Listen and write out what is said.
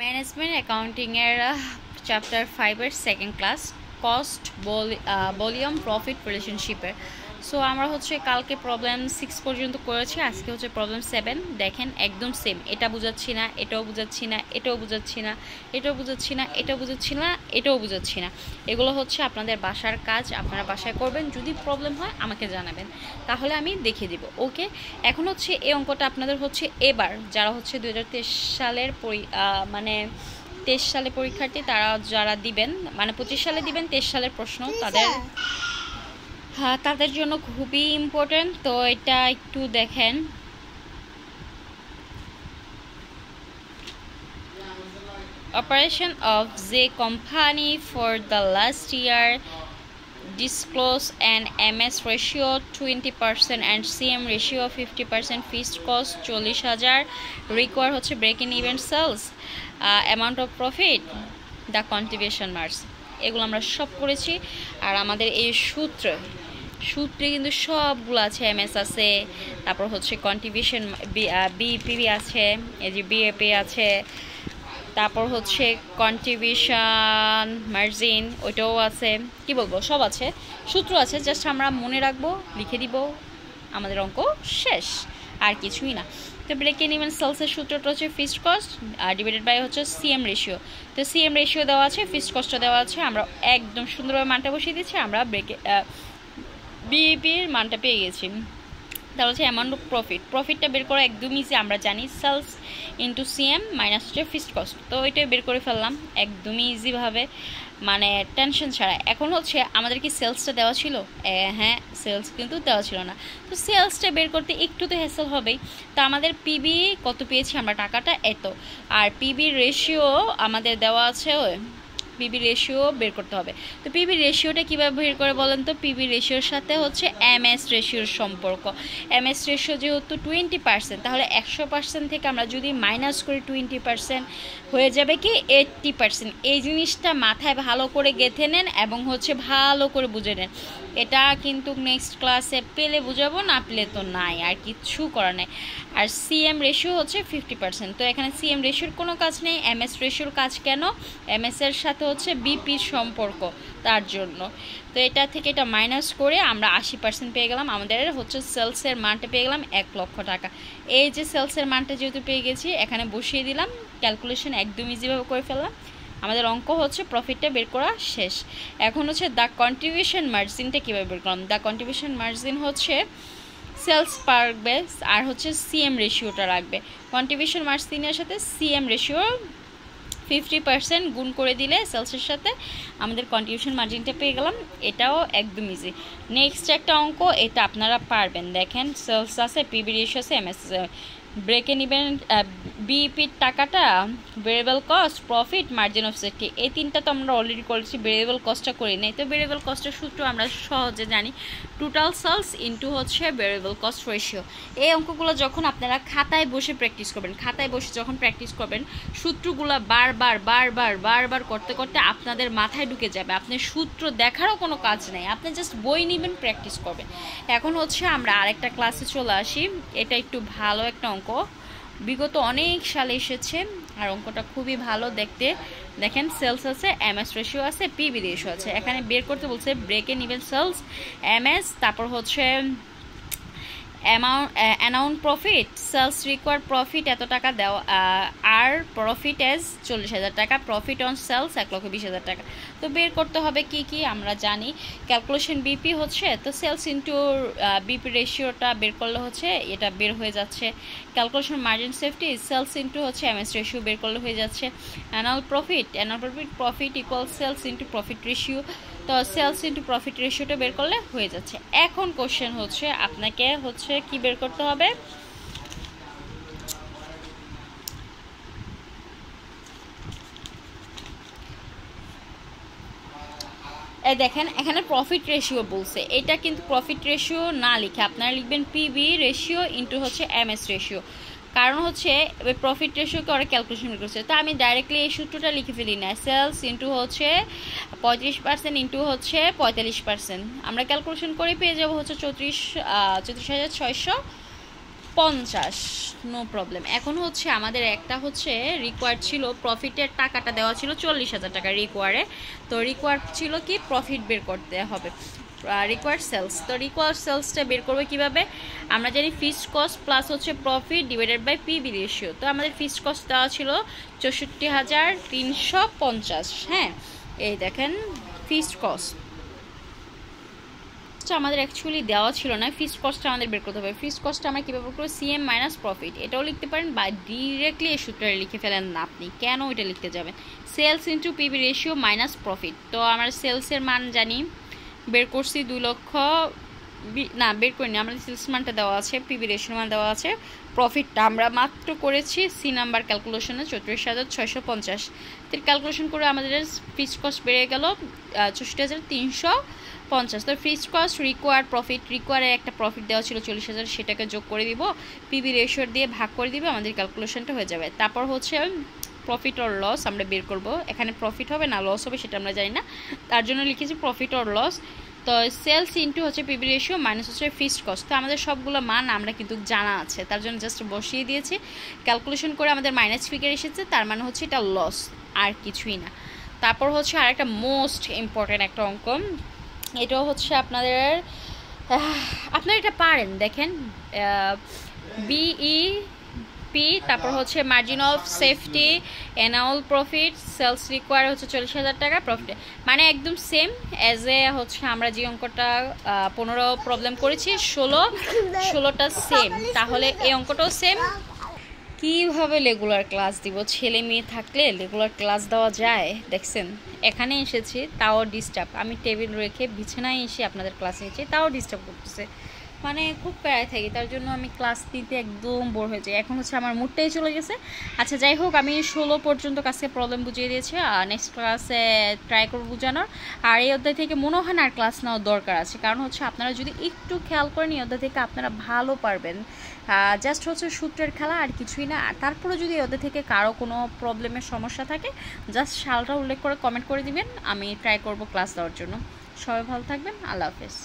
Management accounting এর chapter 5 এর second class cost volume profit রিলেশনশিপের। সো আমরা হচ্ছে কালকে প্রবলেম 6 পর্যন্ত করেছি, আজকে হচ্ছে প্রবলেম 7। দেখেন একদম সেম, এটা বুঝাচ্ছি না, এটাও বুঝাচ্ছি না, এটাও বুঝাচ্ছি না, এটাও বুঝাচ্ছি না, এটাও বুঝাচ্ছি না, এটাও বুঝাচ্ছি না। এগুলো হচ্ছে আপনাদের বাসার কাজ, আপনারা বাসায় করবেন। যদি প্রবলেম হয় আমাকে জানাবেন, তাহলে আমি দেখিয়ে দিব। ওকে, এখন হচ্ছে এই অঙ্কটা আপনাদের হচ্ছে এবার যারা হচ্ছে 2023 সালের 23 সালে পরীক্ষার্থী, তারা যারা দিবেন, মানে 25 সালে দিবেন 23 সালের প্রশ্ন, তাদের জন্য খুবই ইম্পর্টেন্ট। তো এটা একটু দেখেন। Operation of the company for the last year disclose an MS ratio 20% and CM ratio 50%, fixed cost 40,000, require হচ্ছে break in even sales, amount of profit, the contribution marks। এগুলো আমরা সব করেছি। আর আমাদের এই সূত্রে কিন্তু সবগুলো আছে, এমএস আছে, তারপর হচ্ছে কন্ট্রিবিউশন বিপিবি আছে, এই যে বিএপি আছে, তারপর হচ্ছে কন্ট্রিবিউশন মার্জিন ওইটাও আছে, কি বলবো, সব আছে, সূত্র আছে। জাস্ট আমরা মনে রাখবো, লিখে দিব, আমাদের অঙ্ক শেষ, আর কিছুই না। তো ব্রেক ইভেন সেলসের সূত্রটা হচ্ছে ফিক্সড কস্ট ডিভাইডেড বাই হচ্ছে সিএম রেশিও। তো সিএম রেশিও দেওয়া আছে, ফিক্সড কস্টটা দেওয়া আছে, আমরা একদম সুন্দরভাবে মানটা বসিয়ে দিচ্ছি। আমরা বিইপির মানটা পেয়ে গেছি। তাহলে হচ্ছে অ্যামাউন্ট অফ প্রফিটটা বের করা একদম ইজি। আমরা জানি সেলস ইন্টু সিএম মাইনাস হচ্ছে ফিক্সড কস্ট। তো ওইটাই বের করে ফেললাম একদমই ইজিভাবে, মানে টেনশন ছাড়া। এখন হচ্ছে আমাদের কি সেলসটা দেওয়া ছিল? হ্যাঁ, সেলস কিন্তু দেওয়া ছিল না। তো সেলসটা বের করতে একটু তো হ্যাসেল হবেই। তো আমাদের পিবি কত পেয়েছি আমরা, টাকাটা এত, আর পিবির রেশিও আমাদের দেওয়া আছে, পিবি রেশিও বের করতে হবে। তো পিবি রেশিওটা কীভাবে বের করে বলেন তো? পিবি রেশিওর সাথে হচ্ছে এমএস রেশিওর সম্পর্ক। এমএস রেশিও যেহেতু 20%, তাহলে 100% থেকে আমরা যদি মাইনাস করি 20% হয়ে যাবে কি 80%। এই জিনিসটা মাথায় ভালো করে গেঁথে নেন এবং হচ্ছে ভালো করে বুঝে নেন। এটা কিন্তু নেক্সট ক্লাসে পেলে বুঝাবো, না পেলে তো নাই, আর কিচ্ছু করার নেই। আর সিএম রেশিও হচ্ছে 50%। তো এখানে সিএম রেশিওর কোনো কাজ নেই, এমএস রেশিওর কাজ কেন? এমএস এর সাথে হচ্ছে বিপির সম্পর্ক, তার জন্য। তো এটা থেকে এটা মাইনাস করে আমরা 80% পেয়ে গেলাম। আমাদের হচ্ছে সেলসের মানটা পেয়ে গেলাম 1 লক্ষ টাকা। এই যে সেলসের মানটা যেহেতু পেয়ে গেছি, এখানে বসিয়ে দিলাম, ক্যালকুলেশন একদম ইজিভাবে করে ফেললাম। আমাদের অঙ্ক হচ্ছে প্রফিটটা বের করা শেষ। এখন হচ্ছে দ্য কন্ট্রিবিউশন মার্জিনটা কীভাবে বের করলাম? দ্য কন্ট্রিবিউশন মার্জিন হচ্ছে সেলস পার বেস আর হচ্ছে সিএম রেশিওটা রাখবে। কন্ট্রিবিউশন মার্জিনের সাথে সিএম রেশিও 50% গুণ করে দিলে সেলসের সাথে আমাদের কন্ট্রিবিউশন মার্জিনটা পেয়ে গেলাম। এটাও একদম ইজি। নেক্সট একটা অঙ্ক, এটা আপনারা পারবেন। দেখেন সেলস আছে, পিবি রেশিও আছে, এমএস আছে, ব্রেকে নেবেন বিইপির টাকাটা, variable cost, profit, margin of safety. এই তিনটা তো আমরা অলরেডি করেছি, ভেরিয়েবল কস্টটা করি নাই। তো ভেরিয়েবল কস্টের সূত্র আমরা সহজে জানি, টোটাল সেলস ইন্টু হচ্ছে ভেরিয়েবল কস্ট রেশিও। এই অঙ্কগুলো যখন আপনারা খাতায় বসে প্র্যাকটিস করবেন, খাতায় বসে যখন প্র্যাকটিস করবেন, সূত্রগুলো বারবার করতে করতে আপনাদের মাথায় ঢুকে যাবে। আপনার সূত্র দেখারও কোনো কাজ নেই, আপনি জাস্ট বই নেবেন, প্র্যাকটিস করবেন। এখন হচ্ছে আমরা আরেকটা ক্লাসে চলে আসি। এটা একটু ভালো একটা অঙ্ক, বিগত অনেক সালে এসেছে, আর অঙ্কটা খুবই ভালো দেখতে। দেখেন সেলস আছে, এমএস রেশিও আছে, পিবি রেশিও আছে। এখানে বের করতে বলছে ব্রেক ইভেন সেলস, এমএস, তারপর হচ্ছে amount profit, sales required profit এত টাকা দেওয়া, আর প্রফিট এজ 40,000 টাকা, প্রফিট অন সেলস 1,20,000 টাকা। তো বের করতে হবে কি কি আমরা জানি। ক্যালকুলেশন বিপি হচ্ছে, তো সেলস ইন্টু বিপি রেশিওটা বের করলে হচ্ছে এটা বের হয়ে যাচ্ছে। Calculation margin safety, sales into হচ্ছে এমএস রেশিও বের করলে হয়ে যাচ্ছে। Annual profit equal sales into profit ratio. তো সেলস ইন্টু প্রফিট রেশিওটা বের করলে হয়ে যাচ্ছে। এখন কোশ্চেন হচ্ছে আপনাকে হচ্ছে কি বের করতে হবে? দেখেন এখানে প্রফিট রেশিও বলছে, এটা কিন্তু প্রফিট রেশিও না লিখে আপনারা লিখবেন পিবি রেশিও ইন্টু হচ্ছে এমএস রেশিও। কারণ হচ্ছে প্রফিট রেশিওকে ওরা ক্যালকুলেশন করছে। তো আমি ডাইরেক্টলি এই সূত্রটা লিখে ফেলি না, সেলস ইন্টু হচ্ছে 35% ইন্টু হচ্ছে 45%। আমরা ক্যালকুলেশন করে পেয়ে যাবো হচ্ছে 34,600 50, নো প্রবলেম। এখন হচ্ছে আমাদের একটা হচ্ছে রিকোয়ার্ড ছিল, প্রফিটের টাকাটা দেওয়া ছিল 40,000 টাকা রিকোয়ারে। তো রিকোয়ার্ড ছিল কি প্রফিট বের করতে হবে, রিকোয়ার্ড সেলস। তো রিকোয়ার্ড সেলসটা বের করবে কিভাবে? আমরা জানি ফিক্সড কস্ট প্লাস হচ্ছে profit divided by PV ratio. তো আমাদের ফিক্সড কস্ট দেওয়া ছিল 64,350। হ্যাঁ, এই দেখেন ফিক্সড কস্ট আমাদের অ্যাকচুয়ালি দেওয়া ছিল না, ফিক্সড কস্টটা আমাদের বের করতে হবে। ফিক্সড কস্টটা আমরা কীভাবে করবো? সিএম মাইনাস প্রফিট, এটাও লিখতে পারেন বা ডিরেক্টলি এই সূত্রটা লিখে ফেলেন না আপনি, কেন এটা লিখতে যাবেন? Sales into PV ratio minus profit. তো আমরা সেলসের মান জানি, বের করছি 2 লক্ষ, না বের করিনি, আমাদের সেলস মানটা দেওয়া আছে, পিবি রেশিও মান দেওয়া আছে, প্রফিটটা আমরা মাত্র করেছি সি নাম্বার ক্যালকুলেশনে 34,650। তো ক্যালকুলেশন করে আমাদের ফিক্সড কস্ট বেড়ে গেল 64,350। তো ফিক্সড কস্ট রিকোয়ার্ড প্রফিট, রিকোয়ারে একটা প্রফিট দেওয়া ছিল 40,000, সেটাকে যোগ করে দিব, পিবি রেশিও দিয়ে ভাগ করে দিব, আমাদের ক্যালকুলেশনটা হয়ে যাবে। তারপর হচ্ছে প্রফিট অর লস আমরা বের করব। এখানে প্রফিট হবে না লস হবে সেটা আমরা জানি না, তার জন্য লিখেছি প্রফিট অর লস। তো সেলস ইন্টু হচ্ছে পিবি রেশিও মাইনাস হচ্ছে ফিক্সড কস্ট। তো আমাদের সবগুলো মান আমরা কিন্তু জানা আছে, তার জন্য জাস্ট বসিয়ে দিয়েছি, ক্যালকুলেশন করে আমাদের মাইনাস ফিগার এসেছে, তার মানে হচ্ছে এটা লস, আর কিছুই না। তারপর হচ্ছে আর একটা মোস্ট ইম্পর্ট্যান্ট একটা অঙ্ক, এটাও হচ্ছে আপনারা এটা পারেন, দেখেন বিই পি, তারপর হচ্ছে margin of safety, annual profit, sales require হচ্ছে 40,000 টাকা, প্রফিট মানে একদম সেম অ্যাজ এ হচ্ছে আমরা যে অঙ্কটা 15 প্রবলেম করেছি, 16টা সেম, তাহলে এই অঙ্কটাও সেম। কিভাবে রেগুলার ক্লাস দিব? ছেলে মেয়ে থাকলে রেগুলার ক্লাস দেওয়া যায়? দেখছেন, এখানে এসেছি তাও ডিস্টার্ব, আমি টেবিল রেখে বিছানায় এসে আপনাদের ক্লাস নিয়েছি তাও ডিস্টার্ব করতেছে, মানে খুব প্যারায় থাকি, তার জন্য আমি ক্লাস দিতে একদম বোর হয়ে যাই। এখন হচ্ছে আমার মুডটাই চলে গেছে। আচ্ছা যাই হোক, আমি 16 পর্যন্ত কাছে প্রবলেম বুঝিয়ে দিয়েছি, আর নেক্সট ক্লাসে ট্রাই করবো বোঝানোর। আর এই অধ্যায় থেকে মনে হয় না আর ক্লাস নেওয়ার দরকার আছে, কারণ হচ্ছে আপনারা যদি একটু খেয়াল করেন এই অধ্যায় থেকে আপনারা ভালো পারবেন। জাস্ট হচ্ছে সূত্রের খেলা, আর কিছুই না। আর তারপরে যদি ওদের থেকে কারো কোনো প্রবলেমের সমস্যা থাকে জাস্ট সালটা উল্লেখ করে কমেন্ট করে দিবেন, আমি ট্রাই করব ক্লাস দেওয়ার জন্য। সবাই ভালো থাকবেন, আল্লাহ হাফেজ।